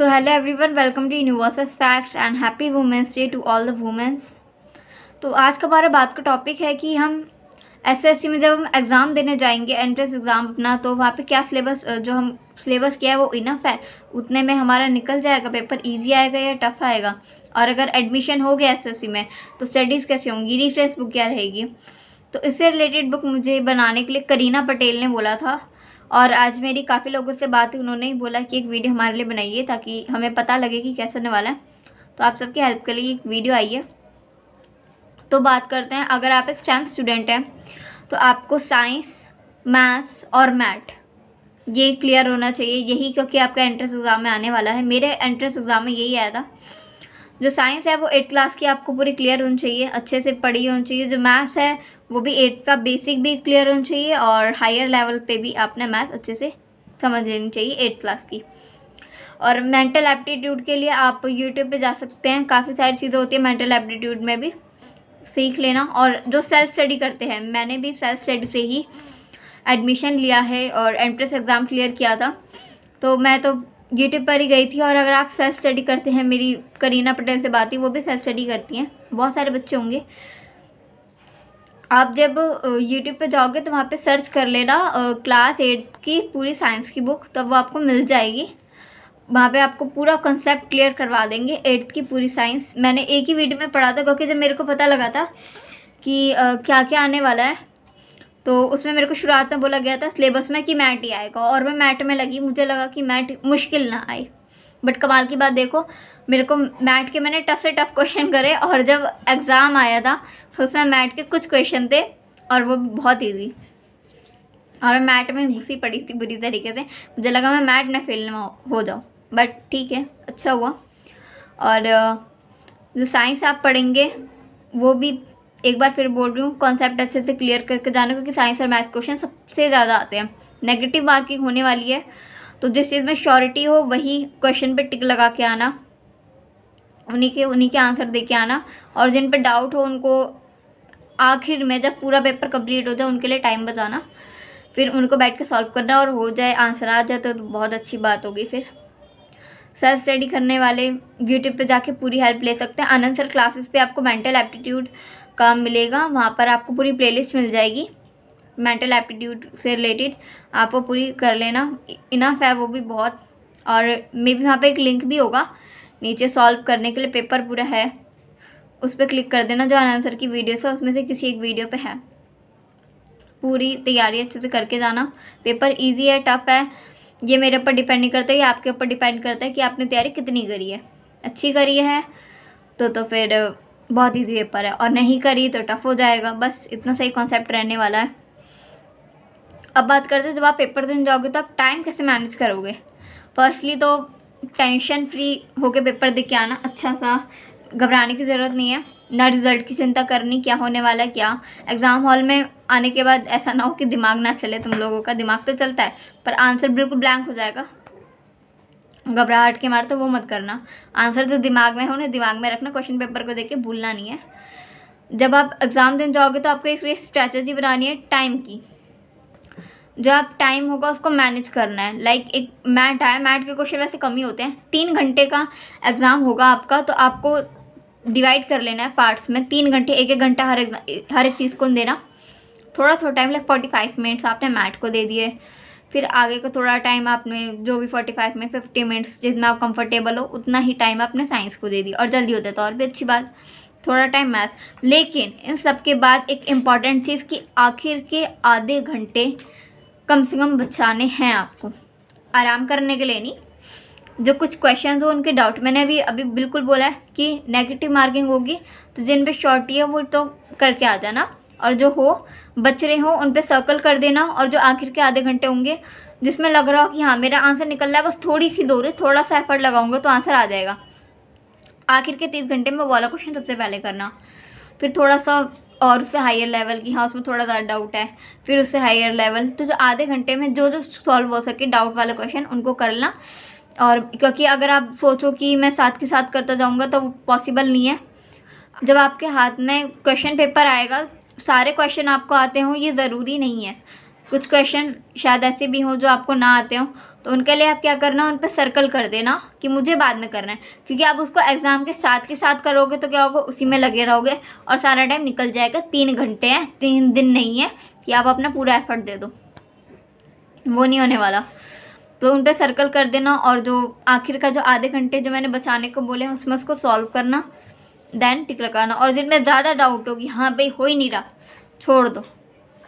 So hello everyone, welcome to Universal Facts and happy Women's Day to all the women's। तो आज का हमारा बात का टॉपिक है कि हम एसएससी में जब हम एग्ज़ाम देने जाएंगे, एंट्रेंस एग्ज़ाम अपना, तो वहाँ पे क्या सिलेबस जो हम सिलेबस किया है वो इनफ है, उतने में हमारा निकल जाएगा, पेपर इजी आएगा या टफ आएगा। और अगर एडमिशन हो गया एसएससी में तो स्टडीज़ कैसे होंगी, रेफरेंस बुक क्या रहेगी। तो इससे रिलेटेड बुक मुझे बनाने के लिए करीना पटेल ने बोला था और आज मेरी काफ़ी लोगों से बात हुई, उन्होंने ही बोला कि एक वीडियो हमारे लिए बनाइए ताकि हमें पता लगे कि कैसे होने वाला है। तो आप सबकी हेल्प के लिए एक वीडियो आई है। तो बात करते हैं, अगर आप एक स्टेम स्टूडेंट हैं तो आपको साइंस, मैथ्स और मैथ ये क्लियर होना चाहिए, यही क्योंकि आपका एंट्रेंस एग्ज़ाम में आने वाला है। मेरे एंट्रेंस एग्ज़ाम में यही आया था। जो साइंस है वो 8th क्लास की आपको पूरी क्लियर होनी चाहिए, अच्छे से पढ़ी होनी चाहिए। जो मैथ्स है वो भी 8th का बेसिक भी क्लियर होना चाहिए और हायर लेवल पे भी आपने मैथ्स अच्छे से समझ लेनी चाहिए 8th क्लास की। और मेंटल एप्टीट्यूड के लिए आप यूट्यूब पे जा सकते हैं, काफ़ी सारी चीज़ें होती है मेंटल एप्टीट्यूड में भी, सीख लेना। और जो सेल्फ स्टडी करते हैं, मैंने भी सेल्फ स्टडी से ही एडमिशन लिया है और एंट्रेंस एग्ज़ाम क्लियर किया था, तो मैं तो यूट्यूब पर ही गई थी। और अगर आप सेल्फ स्टडी करते हैं, मेरी करीना पटेल से बात हुई, वो भी सेल्फ स्टडी करती हैं, बहुत सारे बच्चे होंगे। आप जब यूट्यूब पे जाओगे तो वहाँ पे सर्च कर लेना क्लास 8 की पूरी साइंस की बुक, तब वो आपको मिल जाएगी। वहाँ पे आपको पूरा कंसेप्ट क्लियर करवा देंगे 8th की पूरी साइंस। मैंने एक ही वीडियो में पढ़ा था, क्योंकि जब मेरे को पता लगा था कि क्या क्या आने वाला है, तो उसमें मेरे को शुरुआत में बोला गया था सिलेबस में कि मैथ ही आएगा, और मैं मैथ में लगी, मुझे लगा कि मैथ मुश्किल ना आए। बट कमाल की बात देखो, मेरे को मैथ के मैंने टफ से टफ क्वेश्चन करे, और जब एग्ज़ाम आया था तो उसमें मैथ के कुछ क्वेश्चन थे और वो बहुत ईजी, और मैं मैथ में घुसी पड़ी थी बुरी तरीके से। मुझे लगा मैं मैथ में फेल ना हो जाऊँ, बट ठीक है, अच्छा हुआ। और जो साइंस आप पढ़ेंगे वो भी एक बार फिर बोल रही हूँ, कॉन्सेप्ट अच्छे से क्लियर करके जाना, क्योंकि साइंस और मैथ क्वेश्चन सबसे ज़्यादा आते हैं। नेगेटिव मार्किंग होने वाली है, तो जिस चीज़ में श्योरिटी हो वही क्वेश्चन पे टिक लगा के आना, उन्हीं के आंसर दे के आना। और जिन पे डाउट हो उनको आखिर में, जब पूरा पेपर कंप्लीट हो जाए, उनके लिए टाइम बचाना, फिर उनको बैठ के सॉल्व करना, और हो जाए आंसर आ जाए तो बहुत अच्छी बात होगी। फिर सेल्फ स्टडी करने वाले यूट्यूब पे जाके पूरी हेल्प ले सकते हैं। आनंद सर क्लासेस पे आपको मेंटल एप्टीट्यूड का मिलेगा, वहाँ पर आपको पूरी प्लेलिस्ट मिल जाएगी मेंटल एप्टीट्यूड से रिलेटेड, आप वो पूरी कर लेना, इनफ है वो भी बहुत। और मे भी वहाँ पे एक लिंक भी होगा नीचे सॉल्व करने के लिए, पेपर पूरा है, उस पर क्लिक कर देना। जो आनंद सर की वीडियोस है उसमें से किसी एक वीडियो पे है। पूरी तैयारी अच्छे से करके जाना। पेपर ईजी है, टफ है, ये मेरे ऊपर डिपेंड नहीं करता, ये आपके ऊपर डिपेंड करता है कि आपने तैयारी कितनी करी है। अच्छी करी है तो फिर बहुत ईजी पेपर है, और नहीं करी तो टफ हो जाएगा। बस इतना सही कॉन्सेप्ट रहने वाला है। अब बात करते हैं, जब आप पेपर देने जाओगे तो आप टाइम कैसे मैनेज करोगे। फर्स्टली तो टेंशन फ्री होके पेपर दे के आना, अच्छा सा, घबराने की ज़रूरत नहीं है, ना रिज़ल्ट की चिंता करनी, क्या होने वाला है क्या। एग्ज़ाम हॉल में आने के बाद ऐसा ना हो कि दिमाग ना चले, तुम लोगों का दिमाग तो चलता है पर आंसर बिल्कुल ब्लैंक हो जाएगा, घबराहट के मारे तो वो मत करना। आंसर जो दिमाग में है उन्हें दिमाग में रखना, क्वेश्चन पेपर को देख के भूलना नहीं है। जब आप एग्ज़ाम देने जाओगे तो आपको एक स्ट्रैटेजी बनानी है टाइम की। जो आप टाइम होगा उसको मैनेज करना है। लाइक एक मैथ है, मैथ के क्वेश्चन वैसे कम ही होते हैं, 3 घंटे का एग्ज़ाम होगा आपका, तो आपको डिवाइड कर लेना है पार्ट्स में, 3 घंटे, एक घंटा हर एक चीज़ को देना। थोड़ा टाइम, लाइक 45 मिनट्स आपने मैथ को दे दिए, फिर आगे का थोड़ा टाइम आपने जो भी 45 में 50 मिनट्स जितना आप कंफर्टेबल हो उतना ही टाइम आपने साइंस को दे दिया, और जल्दी होता है तो और भी अच्छी बात, थोड़ा टाइम मैथ्स। लेकिन इन सब के बाद एक इम्पॉर्टेंट चीज़ कि आखिर के आधे घंटे कम से कम बचाने हैं आपको, आराम करने के लिए नहीं। जो कुछ क्वेश्चंस हो उनके डाउट, मैंने अभी बिल्कुल बोला है कि नेगेटिव मार्किंग होगी, तो जिन पे शॉर्टी है वो तो करके आ जाना, और जो हो बच रहे हो उन पे सर्कल कर देना। और जो आखिर के आधे घंटे होंगे जिसमें लग रहा हो कि हाँ मेरा आंसर निकल रहा है, बस थोड़ी सी दूर है, थोड़ा सा एफर्ट लगाऊंगा तो आंसर आ जाएगा, आखिर के 30 घंटे में वो वाला क्वेश्चन सबसे पहले करना। फिर थोड़ा सा और उससे हायर लेवल की, हाँ उसमें थोड़ा ज़्यादा डाउट है, फिर उससे हायर लेवल, तो जो आधे घंटे में जो जो सॉल्व हो सके डाउट वाले क्वेश्चन उनको करना। और क्योंकि अगर आप सोचो कि मैं साथ के साथ करता जाऊंगा तो वो पॉसिबल नहीं है। जब आपके हाथ में क्वेश्चन पेपर आएगा, सारे क्वेश्चन आपको आते हों ये ज़रूरी नहीं है, कुछ क्वेश्चन शायद ऐसे भी हों जो आपको ना आते हों, तो उनके लिए आप क्या करना, उन पर सर्कल कर देना कि मुझे बाद में करना है, क्योंकि आप उसको एग्ज़ाम के साथ करोगे तो क्या होगा, उसी में लगे रहोगे और सारा टाइम निकल जाएगा। 3 घंटे हैं, 3 दिन नहीं है कि आप अपना पूरा एफर्ट दे दो, वो नहीं होने वाला। तो उन पर सर्कल कर देना और जो आखिर का जो आधे घंटे जो मैंने बचाने को बोले हैं उसमें उसको सॉल्व करना, देन टिक लगाना। और जिनमें ज़्यादा डाउट होगी, हाँ भाई हो ही नहीं रहा, छोड़ दो,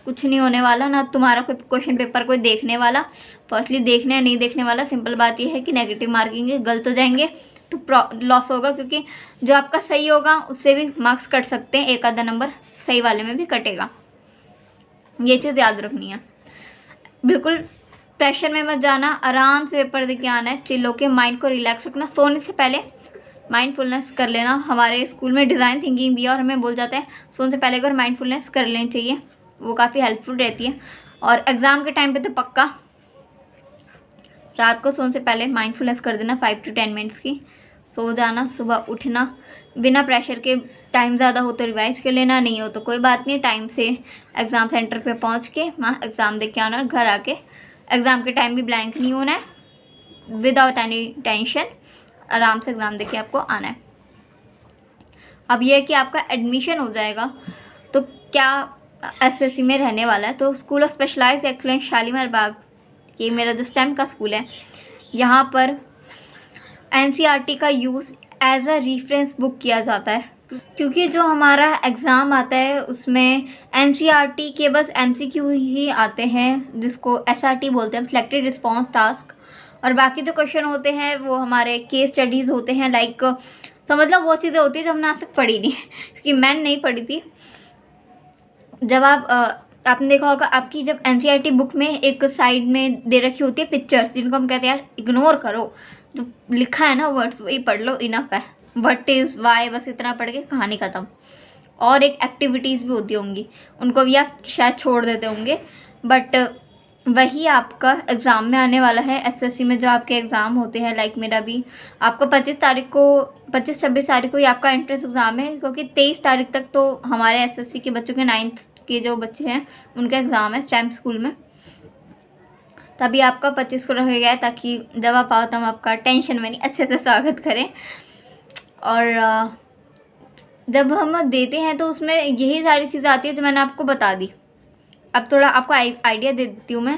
कुछ नहीं होने वाला ना, तुम्हारा कोई क्वेश्चन पेपर कोई देखने वाला, फर्स्टली देखने या नहीं देखने वाला। सिंपल बात यह है कि नेगेटिव मार्किंग है, गलत हो जाएंगे तो लॉस होगा, क्योंकि जो आपका सही होगा उससे भी मार्क्स कट सकते हैं, एक आधा नंबर सही वाले में भी कटेगा, ये चीज़ याद रखनी है। बिल्कुल प्रेशर में मत जाना, आराम से पेपर दे के आना है, चिल होके माइंड को रिलैक्स रखना। सोने से पहले माइंडफुलनेस कर लेना। हमारे स्कूल में डिज़ाइन थिंकिंग भी है और हमें बोल जाता है सोने से पहले अगर माइंडफुलनेस कर लेनी चाहिए, वो काफ़ी हेल्पफुल रहती है। और एग्ज़ाम के टाइम पे तो पक्का रात को सोने से पहले माइंडफुलनेस कर देना 5 to 10 मिनट्स की, सो जाना, सुबह उठना बिना प्रेशर के। टाइम ज़्यादा हो तो रिवाइज़ कर लेना, नहीं हो तो कोई बात नहीं, टाइम से एग्ज़ाम सेंटर पे पहुंच के वहाँ एग्ज़ाम दे के आना और घर आके एग्ज़ाम के टाइम भी ब्लैंक नहीं होना है, विदाउट एनी टेंशन, आराम से एग्ज़ाम दे के आपको आना है। अब यह है कि आपका एडमिशन हो जाएगा तो क्या एसएससी में रहने वाला है। तो school of specialised excellence Shalimar Bagh, ये मेरा जो स्टेम का स्कूल है, यहाँ पर एनसीईआरटी का use as a reference book किया जाता है, क्योंकि जो हमारा एग्ज़ाम आता है उसमें एनसीईआरटी के बस एमसीक्यू ही आते हैं, जिसको एसआरटी बोलते हैं, सिलेक्टेड रिस्पॉन्स टास्क, और बाकी जो क्वेश्चन होते हैं वो हमारे केस स्टडीज़ होते हैं। लाइक समझ लो वो चीज़ें होती है जो हमने आज तक पढ़ी नहीं, क्योंकि मैंने नहीं पढ़ी थी। जब आपने देखा होगा, आपकी जब एनसीईआरटी बुक में एक साइड में दे रखी होती है पिक्चर्स, जिनको हम कहते हैं यार इग्नोर करो, जो लिखा है ना वर्ड्स वही पढ़ लो, इनफ है, व्हाट इज़ वाई, बस इतना पढ़ के कहानी ख़त्म। और एक एक्टिविटीज़ भी होती होंगी, उनको भी आप शायद छोड़ देते होंगे, बट वही आपका एग्ज़ाम में आने वाला है। एसएससी में जो आपके एग्ज़ाम होते हैं, लाइक मेरा भी, आपको 25 26 तारीख को ही आपका एंट्रेंस एग्ज़ाम है, क्योंकि 23 तारीख तक तो हमारे एसएससी के बच्चों के 9th के जो बच्चे हैं उनका एग्ज़ाम है स्टेम स्कूल में, तभी आपका 25 को रखा गया है, ताकि जब आप आओ तो हम आपका टेंशन में नहीं अच्छे से स्वागत करें। और जब हम देते हैं तो उसमें यही सारी चीज़ें आती है जो मैंने आपको बता दी। अब थोड़ा आपको आइडिया दे देती हूँ मैं।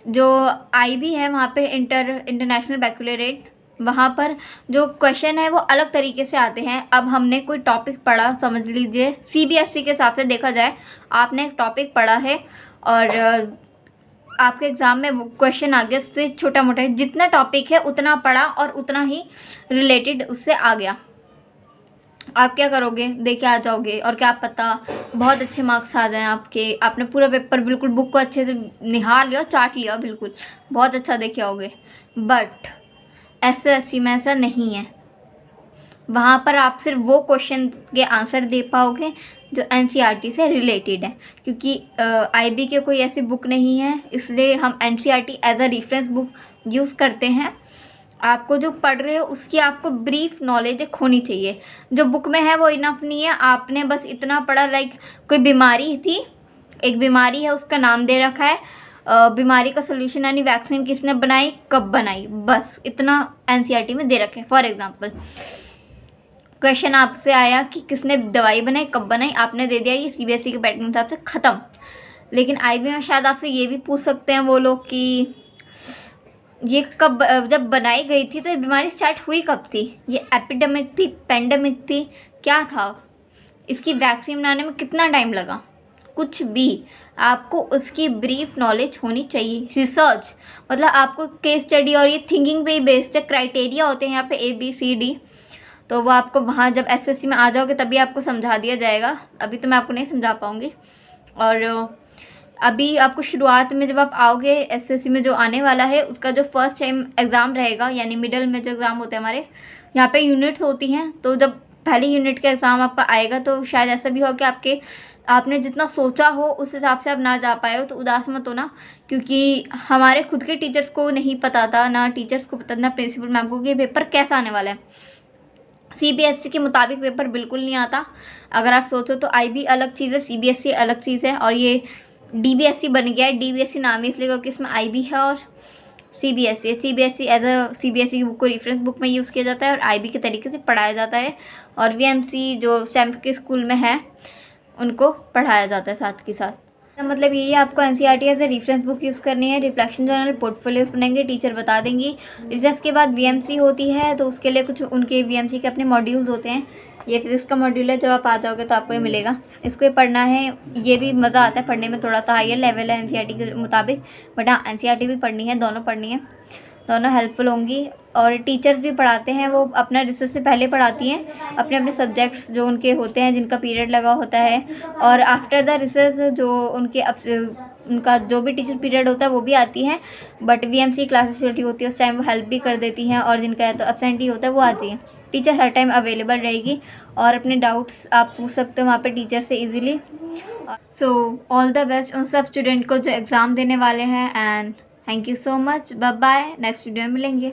जो आईबी है वहाँ पे इंटरनेशनल बैकलॉरेट, वहाँ पर जो क्वेश्चन है वो अलग तरीके से आते हैं। अब हमने कोई टॉपिक पढ़ा, समझ लीजिए सीबीएसई के हिसाब से देखा जाए, आपने एक टॉपिक पढ़ा है और आपके एग्ज़ाम में वो क्वेश्चन आ गया, उससे छोटा मोटा जितना टॉपिक है उतना पढ़ा और उतना ही रिलेटेड उससे आ गया, आप क्या करोगे, दे के आ जाओगे, और क्या पता बहुत अच्छे मार्क्स आ जाएं आपके। आपने पूरा पेपर बिल्कुल बुक को अच्छे से निहार लिया, चाट लिया, बिल्कुल बहुत अच्छा दे के आओगे। बट एसएससी में ऐसा नहीं है, वहाँ पर आप सिर्फ वो क्वेश्चन के आंसर दे पाओगे जो एनसीईआरटी से रिलेटेड है, क्योंकि आईबी के कोई ऐसी बुक नहीं है, इसलिए हम NCERT as a reference book use करते हैं। आपको जो पढ़ रहे हो उसकी आपको ब्रीफ नॉलेज एक होनी चाहिए, जो बुक में है वो इनफ नहीं है। आपने बस इतना पढ़ा, लाइक कोई बीमारी थी, एक बीमारी है, उसका नाम दे रखा है, बीमारी का सोल्यूशन यानी वैक्सीन किसने बनाई, कब बनाई, बस इतना एनसीईआरटी में दे रखे। फॉर एग्जांपल क्वेश्चन आपसे आया कि किसने दवाई बनाई, कब बनाई, आपने दे दिया, ये सीबीएसई के पैटर्न के हिसाब से ख़त्म। लेकिन आईबी में शायद आपसे ये भी पूछ सकते हैं वो लोग कि ये कब, जब बनाई गई थी तो ये बीमारी स्टार्ट हुई कब थी, ये एपिडेमिक थी, पेंडेमिक थी, क्या था, इसकी वैक्सीन बनाने में कितना टाइम लगा, कुछ भी आपको उसकी ब्रीफ नॉलेज होनी चाहिए। रिसर्च मतलब आपको केस स्टडी और ये थिंकिंग पे ही बेस्ड है, क्राइटेरिया होते हैं यहाँ पे ABCD, तो वो आपको वहाँ जब एसएससी में आ जाओगे तभी आपको समझा दिया जाएगा, अभी तो मैं आपको नहीं समझा पाऊँगी। और अभी आपको शुरुआत में जब आप आओगे एसएससी में जो आने वाला है उसका जो फर्स्ट टाइम एग्ज़ाम रहेगा, यानी मिडल में जो एग्ज़ाम होते हैं हमारे यहाँ पे यूनिट्स होती हैं, तो जब पहली यूनिट का एग्ज़ाम आपका आएगा तो शायद ऐसा भी हो कि आपने जितना सोचा हो उस हिसाब से आप ना जा पाए हो, तो उदास मत होना, क्योंकि हमारे खुद के टीचर्स को नहीं पता था, ना टीचर्स को पता, ना प्रिंसिपल मैम को, कि पेपर कैसा आने वाला है। सीबीएसई के मुताबिक पेपर बिल्कुल नहीं आता। अगर आप सोचो तो आईबी अलग चीज़ है, सीबीएसई अलग चीज़ है, और ये DBSE बन गया है। DBSE नाम है इसलिए क्योंकि इसमें IB है और CBSE है। CBSE एज अ CBSE की बुक को रेफरेंस बुक में यूज़ किया जाता है और IB के तरीके से पढ़ाया जाता है, और VMC जो स्टैम्प के स्कूल में है उनको पढ़ाया जाता है साथ के साथ। मतलब यही है, आपको NCERT as a reference book use करनी है। रिफ्लेक्शन जर्नल, पोर्टफोलियोज बनेंगे, टीचर बता देंगी। रिजल्ट के बाद VMC होती है, तो उसके लिए कुछ उनके VMC के अपने मॉड्यूल्स होते हैं। ये फिजिक्स का मॉड्यूल है, जब आप आ जाओगे तो आपको ये मिलेगा, इसको ये पढ़ना है। ये भी मज़ा आता है पढ़ने में, थोड़ा सा हायर लेवल है NCERT के मुताबिक, बट हाँ NCERT भी पढ़नी है, दोनों पढ़नी है, दोनों हेल्पफुल होंगी। और टीचर्स भी पढ़ाते हैं, वो अपना रिसर्च से पहले पढ़ाती हैं अपने अपने सब्जेक्ट्स जो उनके होते हैं, जिनका पीरियड लगा होता है, और आफ्टर द रिसर्च जो उनका जो भी टीचर पीरियड होता है वो भी आती हैं। बट VMC क्लासेस छोटी होती है, उस टाइम वो हेल्प भी कर देती हैं, और जिनका तो एब्सेंटी होता है वो आती है। टीचर हर टाइम अवेलेबल रहेगी, और अपने डाउट्स आप पूछ सकते हो वहाँ पे टीचर से easily. So all the best उन सब स्टूडेंट को जो एग्ज़ाम देने वाले हैं, and thank you so much. Bye bye, next video में मिलेंगे।